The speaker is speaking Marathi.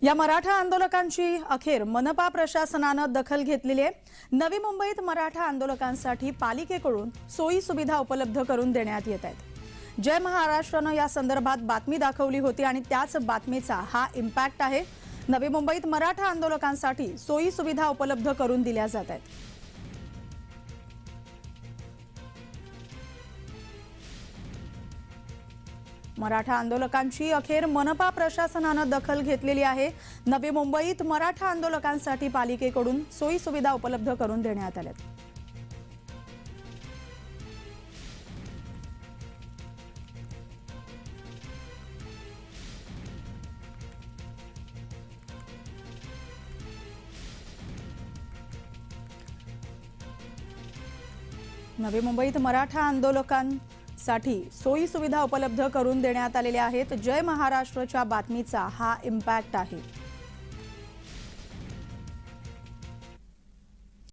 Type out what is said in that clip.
या मराठा आंदोलकांची अखेर मनपा प्रशासनानं दखल घेतलेली आहे। नवी मुंबईत मराठा आंदोलकांसाठी पालिकेकडून सोयी सुविधा उपलब्ध करून देण्यात येत आहेत। जय महाराष्ट्रनं या संदर्भात बातमी दाखवली होती आणि त्याच बातमीचा हा इम्पॅक्ट आहे। नवी मुंबईत मराठा आंदोलकांसाठी सोयी सुविधा उपलब्ध करून दिल्या जात आहेत। मराठा आंदोलकांची अखेर मनपा प्रशासनानं दखल घेतलेली आहे। नवी मुंबईत मराठा आंदोलकांसाठी पालिकेकडून सोयी सुविधा उपलब्ध करून देण्यात आल्या। नवी मुंबईत मराठा आंदोलकांसाठी सोयी सुविधा उपलब्ध करून देण्यात आलेल्या आहेत। जय महाराष्ट्रच्या बातमीचा हा इम्पॅक्ट आहे।